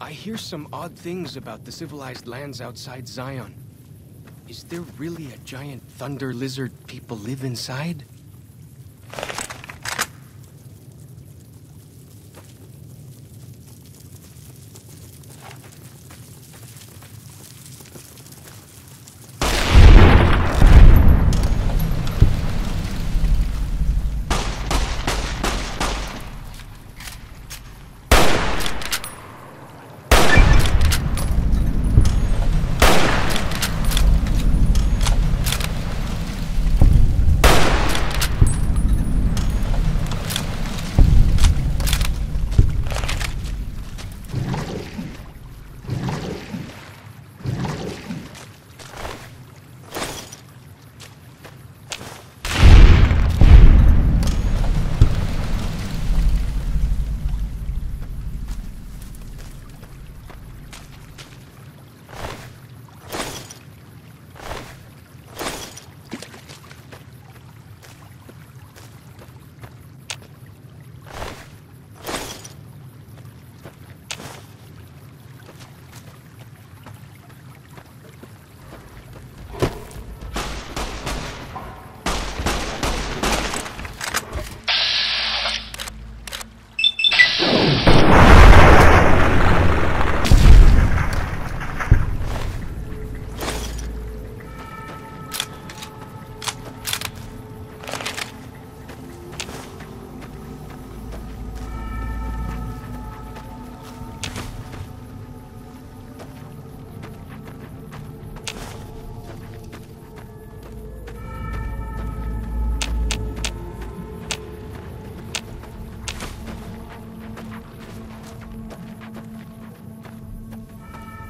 I hear some odd things about the civilized lands outside Zion. Is there really a giant thunder lizard people live inside?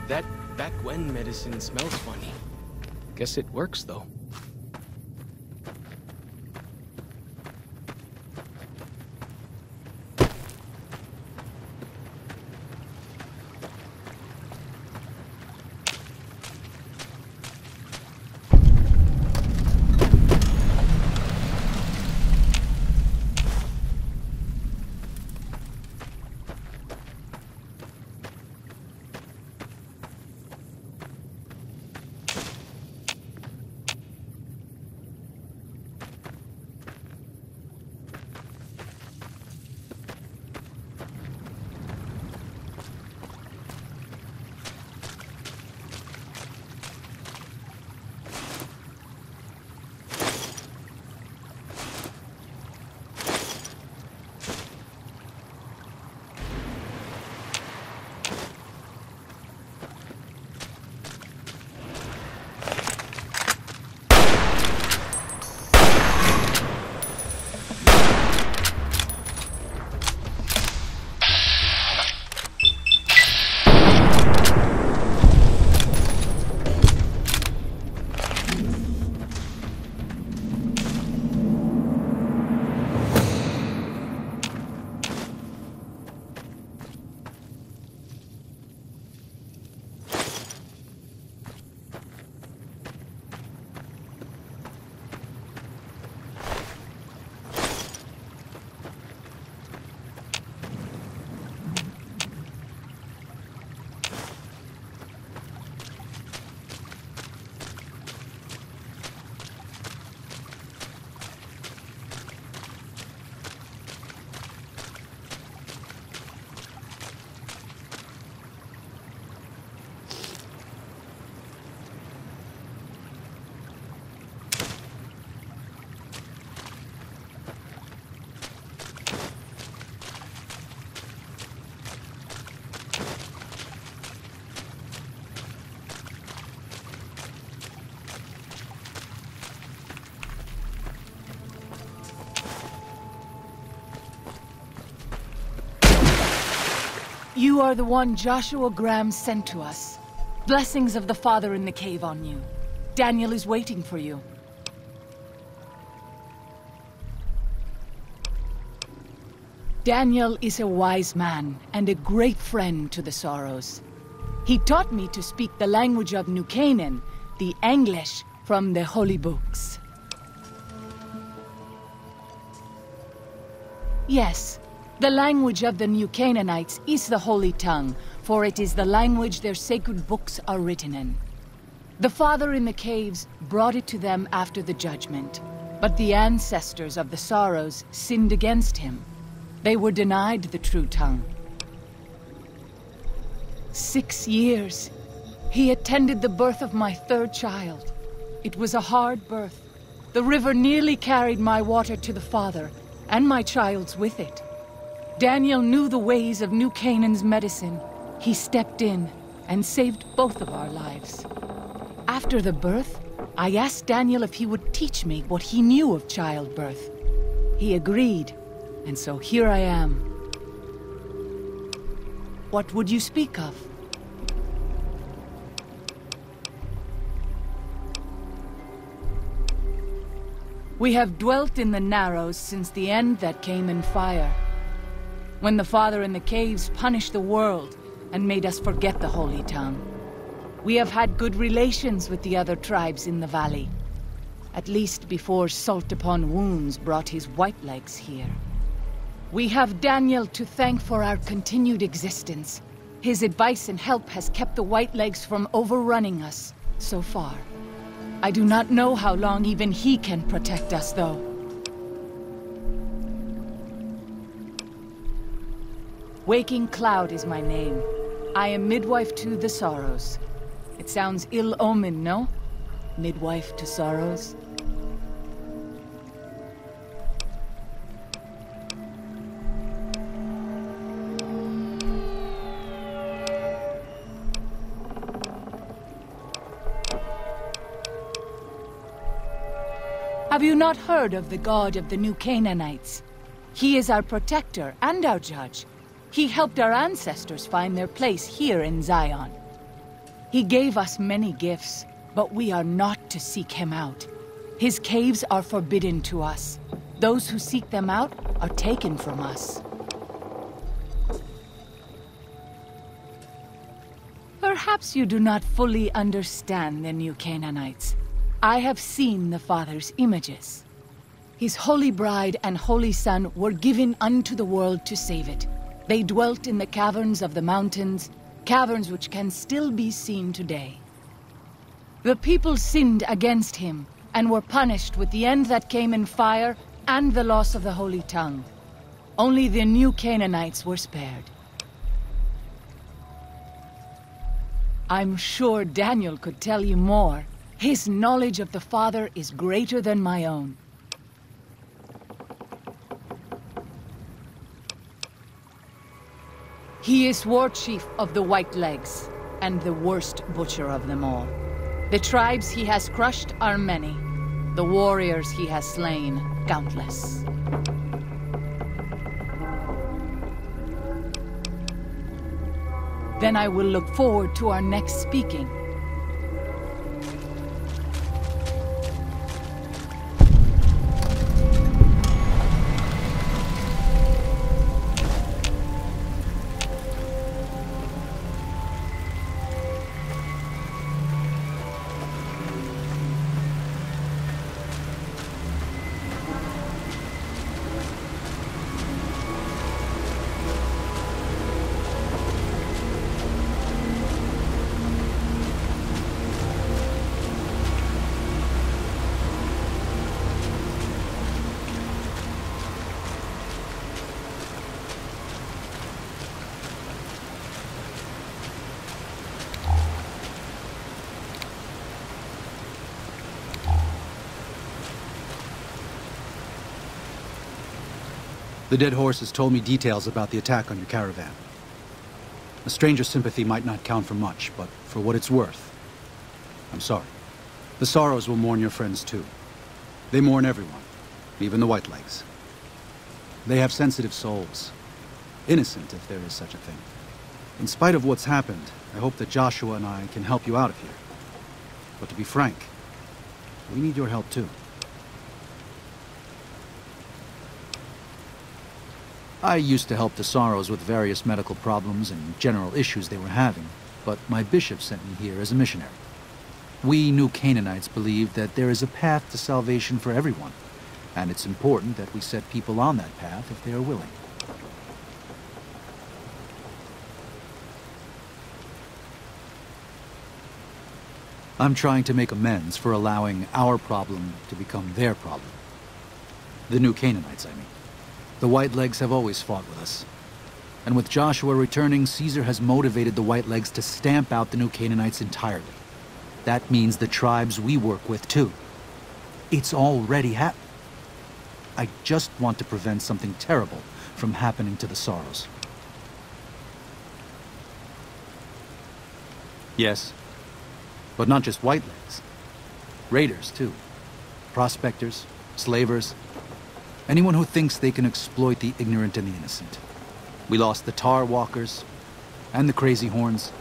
That back when medicine smells funny. Guess it works, though. You are the one Joshua Graham sent to us. Blessings of the Father in the cave on you. Daniel is waiting for you. Daniel is a wise man and a great friend to the Sorrows. He taught me to speak the language of New Canaan, the English from the holy books. Yes, The language of the New Canaanites is the Holy Tongue, for it is the language their sacred books are written in. The Father in the caves brought it to them after the judgment, but the ancestors of the Sorrows sinned against him. They were denied the true tongue. 6 years. He attended the birth of my 3rd child. It was a hard birth. The river nearly carried my water to the Father, and my child's with it. Daniel knew the ways of New Canaan's medicine. He stepped in and saved both of our lives. After the birth, I asked Daniel if he would teach me what he knew of childbirth. He agreed, and so here I am. What would you speak of? We have dwelt in the Narrows since the end that came in fire. When the Father in the caves punished the world and made us forget the Holy Tongue. We have had good relations with the other tribes in the valley. At least before Salt Upon Wounds brought his white legs here. We have Daniel to thank for our continued existence. His advice and help has kept the white legs from overrunning us so far. I do not know how long even he can protect us, though. Waking Cloud is my name. I am midwife to the Sorrows. It sounds ill-omened, no? Midwife to Sorrows? Have you not heard of the god of the New Canaanites? He is our protector and our judge. He helped our ancestors find their place here in Zion. He gave us many gifts, but we are not to seek him out. His caves are forbidden to us. Those who seek them out are taken from us. Perhaps you do not fully understand the New Canaanites. I have seen the Father's images. His holy bride and holy son were given unto the world to save it. They dwelt in the caverns of the mountains, caverns which can still be seen today. The people sinned against him, and were punished with the end that came in fire and the loss of the Holy Tongue. Only the New Canaanites were spared. I'm sure Daniel could tell you more. His knowledge of the Father is greater than my own. He is war chief of the White Legs, and the worst butcher of them all. The tribes he has crushed are many. The warriors he has slain, countless. Then I will look forward to our next speaking. The dead horse has told me details about the attack on your caravan. A stranger's sympathy might not count for much, but for what it's worth, I'm sorry. The Sorrows will mourn your friends too. They mourn everyone, even the Whitelegs. They have sensitive souls. Innocent, if there is such a thing. In spite of what's happened, I hope that Joshua and I can help you out of here. But to be frank, we need your help too. I used to help the Sorrows with various medical problems and general issues they were having, but my bishop sent me here as a missionary. We New Canaanites believe that there is a path to salvation for everyone, and it's important that we set people on that path if they are willing. I'm trying to make amends for allowing our problem to become their problem. The new Canaanites, I mean. The Whitelegs have always fought with us. And with Joshua returning, Caesar has motivated the Whitelegs to stamp out the new Canaanites entirely. That means the tribes we work with, too. It's already happened. I just want to prevent something terrible from happening to the Sorrows. Yes, but not just Whitelegs. Raiders, too. Prospectors, slavers. Anyone who thinks they can exploit the ignorant and the innocent. We lost the Tar Walkers and the Crazy Horns.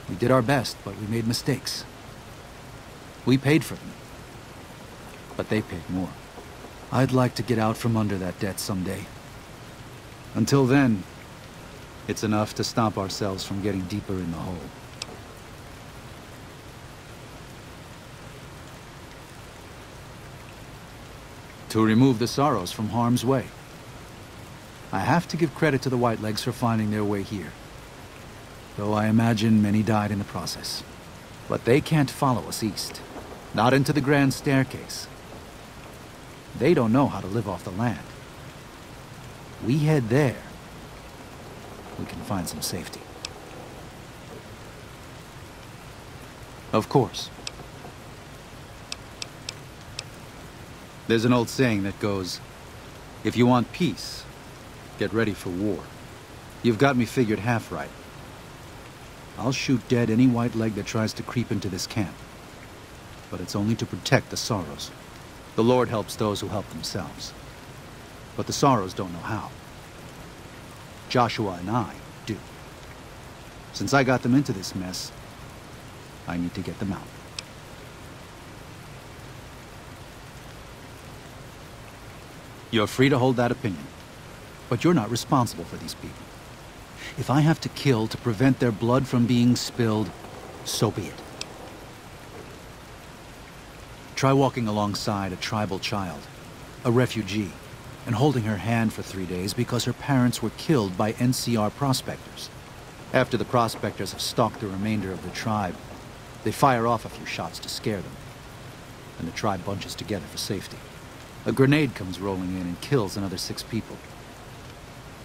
We did our best, but we made mistakes. We paid for them, but they paid more. I'd like to get out from under that debt someday. Until then, it's enough to stop ourselves from getting deeper in the hole. To remove the Sorrows from harm's way. I have to give credit to the Whitelegs for finding their way here. Though I imagine many died in the process. But they can't follow us east. Not into the Grand Staircase. They don't know how to live off the land. We head there. We can find some safety. Of course. There's an old saying that goes, if you want peace, get ready for war. You've got me figured half right. I'll shoot dead any Whiteleg that tries to creep into this camp. But it's only to protect the Sorrows. The Lord helps those who help themselves. But the Sorrows don't know how. Joshua and I do. Since I got them into this mess, I need to get them out. You're free to hold that opinion. But you're not responsible for these people. If I have to kill to prevent their blood from being spilled, so be it. Try walking alongside a tribal child, a refugee, and holding her hand for 3 days because her parents were killed by NCR prospectors. After the prospectors have stalked the remainder of the tribe, they fire off a few shots to scare them, and the tribe bunches together for safety. A grenade comes rolling in and kills another 6 people.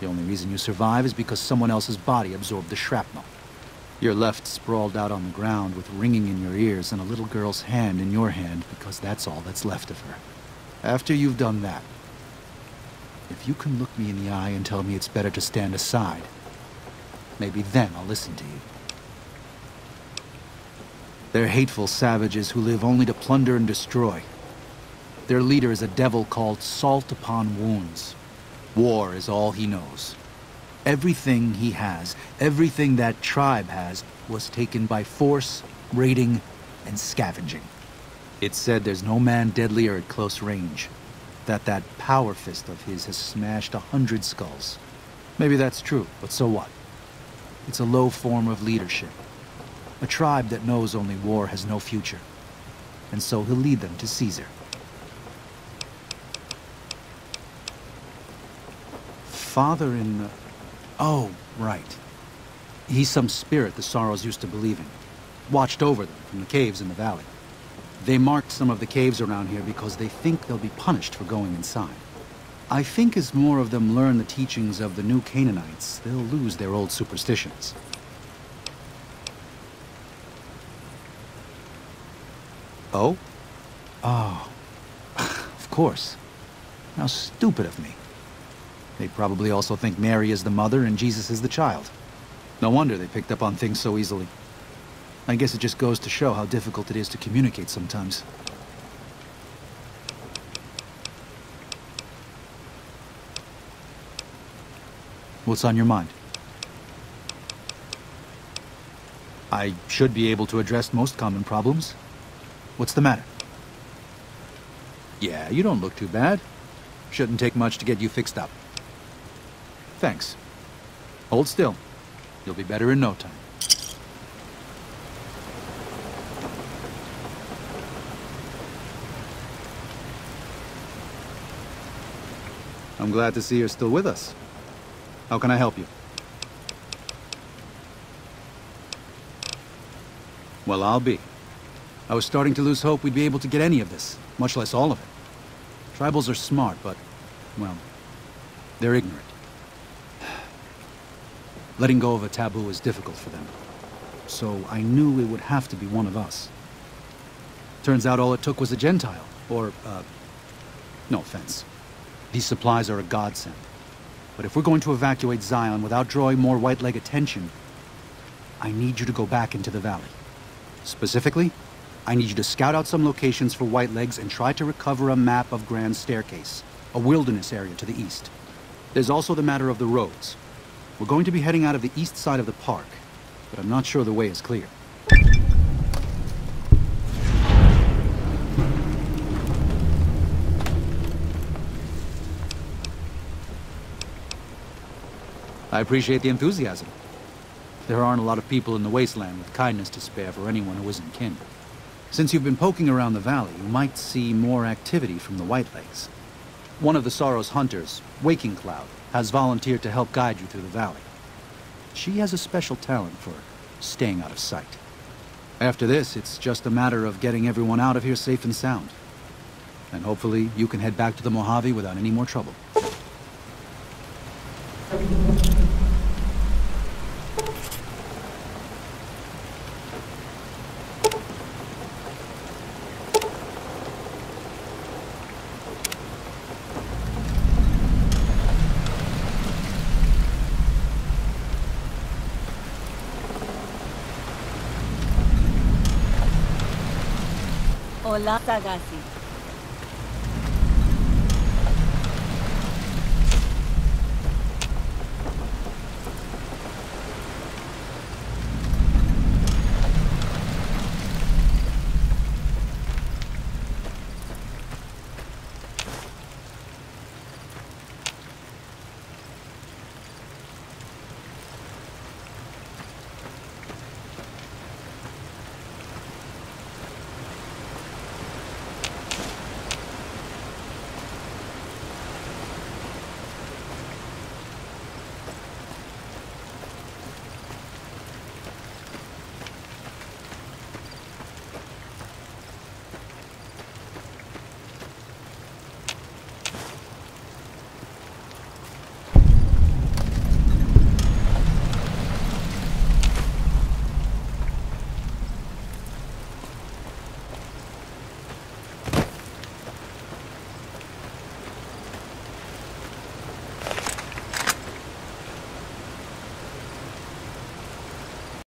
The only reason you survive is because someone else's body absorbed the shrapnel. You're left sprawled out on the ground with ringing in your ears and a little girl's hand in your hand because that's all that's left of her. After you've done that, if you can look me in the eye and tell me it's better to stand aside, maybe then I'll listen to you. They're hateful savages who live only to plunder and destroy. Their leader is a devil called Salt Upon Wounds. War is all he knows. Everything he has, everything that tribe has, was taken by force, raiding, and scavenging. It's said there's no man deadlier at close range. That power fist of his has smashed 100 skulls. Maybe that's true, but so what? It's a low form of leadership. A tribe that knows only war has no future. And so he'll lead them to Caesar. Father in the... Oh, right. He's some spirit the Sorrows used to believe in. Watched over them from the caves in the valley. They marked some of the caves around here because they think they'll be punished for going inside. I think as more of them learn the teachings of the new Canaanites, they'll lose their old superstitions. Oh? Oh. Of course. How stupid of me. They probably also think Mary is the mother and Jesus is the child. No wonder they picked up on things so easily. I guess it just goes to show how difficult it is to communicate sometimes. What's on your mind? I should be able to address most common problems. What's the matter? Yeah, you don't look too bad. Shouldn't take much to get you fixed up. Thanks. Hold still. You'll be better in no time. I'm glad to see you're still with us. How can I help you? Well, I'll be. I was starting to lose hope we'd be able to get any of this, much less all of it. Tribals are smart, but, well, they're ignorant. Letting go of a taboo is difficult for them. So I knew it would have to be one of us. Turns out all it took was a Gentile, or, no offense. These supplies are a godsend. But if we're going to evacuate Zion without drawing more white leg attention, I need you to go back into the valley. Specifically, I need you to scout out some locations for white legs and try to recover a map of Grand Staircase, a wilderness area to the east. There's also the matter of the roads. We're going to be heading out of the east side of the park, but I'm not sure the way is clear. I appreciate the enthusiasm. There aren't a lot of people in the wasteland with kindness to spare for anyone who isn't kin. Since you've been poking around the valley, you might see more activity from the Whitelegs. One of the Sorrow's hunters, Waking Cloud, has volunteered to help guide you through the valley. She has a special talent for staying out of sight. After this, it's just a matter of getting everyone out of here safe and sound. And hopefully you can head back to the Mojave without any more trouble. Hola, Sagasi.